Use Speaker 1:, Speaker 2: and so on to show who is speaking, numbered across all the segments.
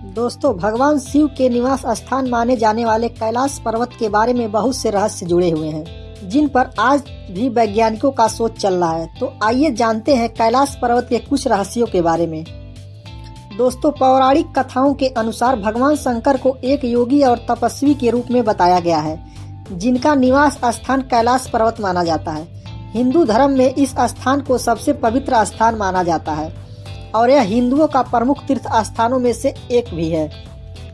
Speaker 1: दोस्तों, भगवान शिव के निवास स्थान माने जाने वाले कैलाश पर्वत के बारे में बहुत से रहस्य जुड़े हुए हैं, जिन पर आज भी वैज्ञानिकों का शोध चल रहा है। तो आइए जानते हैं कैलाश पर्वत के कुछ रहस्यों के बारे में। दोस्तों, पौराणिक कथाओं के अनुसार भगवान शंकर को एक योगी और तपस्वी के रूप में बताया गया है, जिनका निवास स्थान कैलाश पर्वत माना जाता है। हिंदू धर्म में इस स्थान को सबसे पवित्र स्थान माना जाता है और यह हिंदुओं का प्रमुख तीर्थ स्थानों में से एक भी है।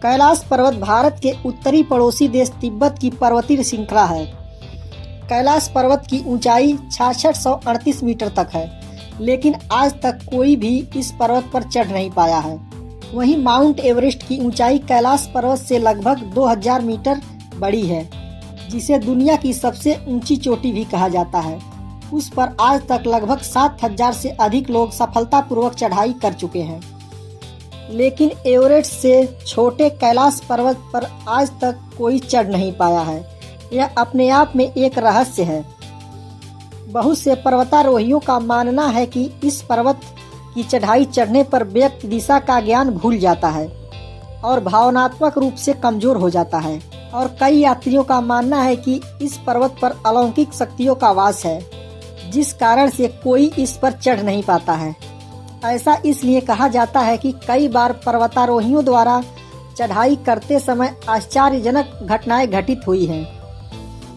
Speaker 1: कैलाश पर्वत भारत के उत्तरी पड़ोसी देश तिब्बत की पर्वतीय श्रृंखला है। कैलाश पर्वत की ऊंचाई 6638 मीटर तक है, लेकिन आज तक कोई भी इस पर्वत पर चढ़ नहीं पाया है। वहीं माउंट एवरेस्ट की ऊंचाई कैलाश पर्वत से लगभग 2000 मीटर बड़ी है, जिसे दुनिया की सबसे ऊंची चोटी भी कहा जाता है। उस पर आज तक लगभग 7000 से अधिक लोग सफलतापूर्वक चढ़ाई कर चुके हैं। लेकिन एवरेस्ट से छोटे कैलाश पर्वत पर आज तक कोई चढ़ नहीं पाया है। यह अपने आप में एक रहस्य है। बहुत से पर्वतारोहियों का मानना है कि इस पर्वत की चढ़ाई चढ़ने पर व्यक्ति दिशा का ज्ञान भूल जाता है और भावनात्मक रूप से कमजोर हो जाता है। और कई यात्रियों का मानना है कि इस पर्वत पर अलौकिक शक्तियों का वास है, जिस कारण से कोई इस पर चढ़ नहीं पाता है। ऐसा इसलिए कहा जाता है कि कई बार पर्वतारोहियों द्वारा चढ़ाई करते समय आश्चर्यजनक घटनाएं घटित हुई हैं।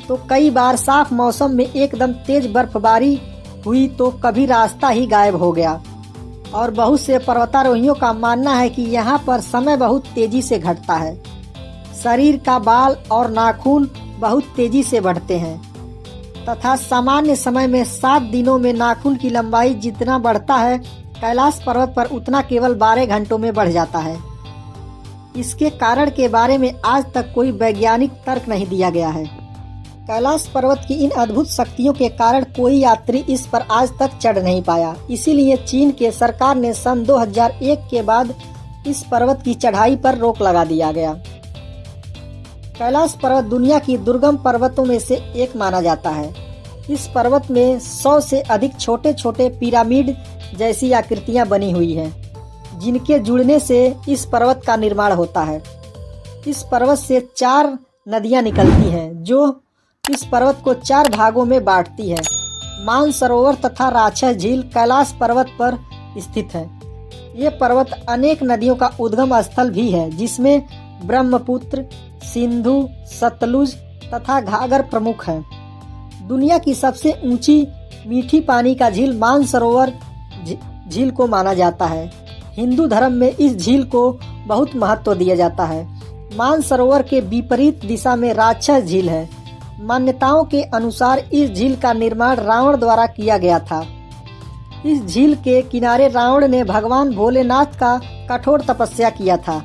Speaker 1: तो कई बार साफ मौसम में एकदम तेज बर्फबारी हुई तो कभी रास्ता ही गायब हो गया। और बहुत से पर्वतारोहियों का मानना है कि यहाँ पर समय बहुत तेजी से घटता है। शरीर का बाल और नाखून बहुत तेजी से बढ़ते हैं तथा सामान्य समय में 7 दिनों में नाखून की लंबाई जितना बढ़ता है, कैलाश पर्वत पर उतना केवल 12 घंटों में बढ़ जाता है। इसके कारण के बारे में आज तक कोई वैज्ञानिक तर्क नहीं दिया गया है। कैलाश पर्वत की इन अद्भुत शक्तियों के कारण कोई यात्री इस पर आज तक चढ़ नहीं पाया। इसीलिए चीन के सरकार ने सन 2001 के बाद इस पर्वत की चढ़ाई पर रोक लगा दिया गया। कैलाश पर्वत दुनिया की दुर्गम पर्वतों में से एक माना जाता है। इस पर्वत में 100 से अधिक छोटे छोटे पिरामिड जैसी आकृतियां बनी हुई हैं, जिनके जुड़ने से इस पर्वत का निर्माण होता है। इस पर्वत से 4 नदियां निकलती हैं, जो इस पर्वत को 4 भागों में बांटती है। मानसरोवर तथा राक्षस झील कैलाश पर्वत पर स्थित है। ये पर्वत अनेक नदियों का उद्गम स्थल भी है, जिसमें ब्रह्मपुत्र, सिंधु, सतलुज तथा घाघर प्रमुख हैं। दुनिया की सबसे ऊंची मीठी पानी का झील मानसरोवर झील को माना जाता है। हिंदू धर्म में इस झील को बहुत महत्व दिया जाता है। मानसरोवर के विपरीत दिशा में राक्षस झील है। मान्यताओं के अनुसार इस झील का निर्माण रावण द्वारा किया गया था। इस झील के किनारे रावण ने भगवान भोलेनाथ का कठोर तपस्या किया था।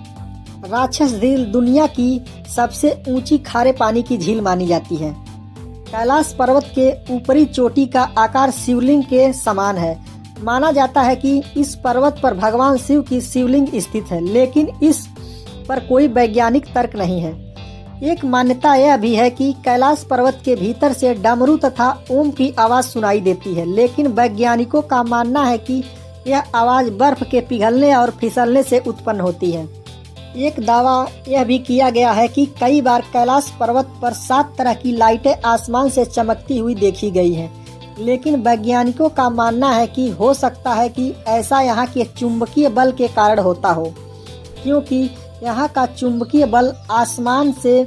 Speaker 1: राक्षस झील दुनिया की सबसे ऊंची खारे पानी की झील मानी जाती है। कैलाश पर्वत के ऊपरी चोटी का आकार शिवलिंग के समान है। माना जाता है कि इस पर्वत पर भगवान शिव की शिवलिंग स्थित है, लेकिन इस पर कोई वैज्ञानिक तर्क नहीं है। एक मान्यता यह भी है कि कैलाश पर्वत के भीतर से डमरू तथा ओम की आवाज सुनाई देती है, लेकिन वैज्ञानिकों का मानना है कि यह आवाज बर्फ के पिघलने और फिसलने से उत्पन्न होती है। एक दावा यह भी किया गया है कि कई बार कैलाश पर्वत पर 7 तरह की लाइटें आसमान से चमकती हुई देखी गई हैं, लेकिन वैज्ञानिकों का मानना है कि हो सकता है कि ऐसा यहाँ के चुंबकीय बल के कारण होता हो, क्योंकि यहाँ का चुंबकीय बल आसमान से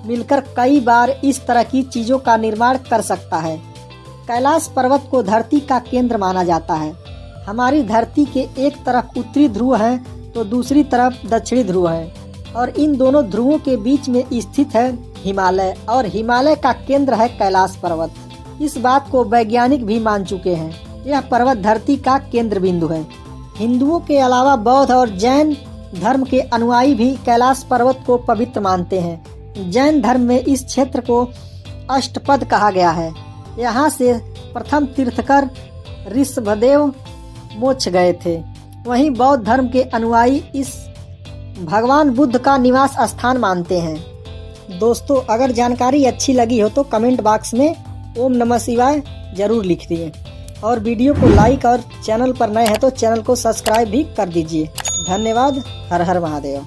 Speaker 1: मिलकर कई बार इस तरह की चीजों का निर्माण कर सकता है। कैलाश पर्वत को धरती का केंद्र माना जाता है। हमारी धरती के एक तरफ उत्तरी ध्रुव है तो दूसरी तरफ दक्षिणी ध्रुव है, और इन दोनों ध्रुवों के बीच में स्थित है हिमालय, और हिमालय का केंद्र है कैलाश पर्वत। इस बात को वैज्ञानिक भी मान चुके हैं। यह पर्वत धरती का केंद्र बिंदु है। हिंदुओं के अलावा बौद्ध और जैन धर्म के अनुयायी भी कैलाश पर्वत को पवित्र मानते हैं। जैन धर्म में इस क्षेत्र को अष्टपद कहा गया है। यहाँ से प्रथम तीर्थकर ऋषभदेव मोक्ष गए थे। वहीं बौद्ध धर्म के अनुयायी इस भगवान बुद्ध का निवास स्थान मानते हैं। दोस्तों, अगर जानकारी अच्छी लगी हो तो कमेंट बॉक्स में ओम नमः शिवाय जरूर लिख दिए और वीडियो को लाइक और चैनल पर नए हैं तो चैनल को सब्सक्राइब भी कर दीजिए। धन्यवाद। हर हर महादेव।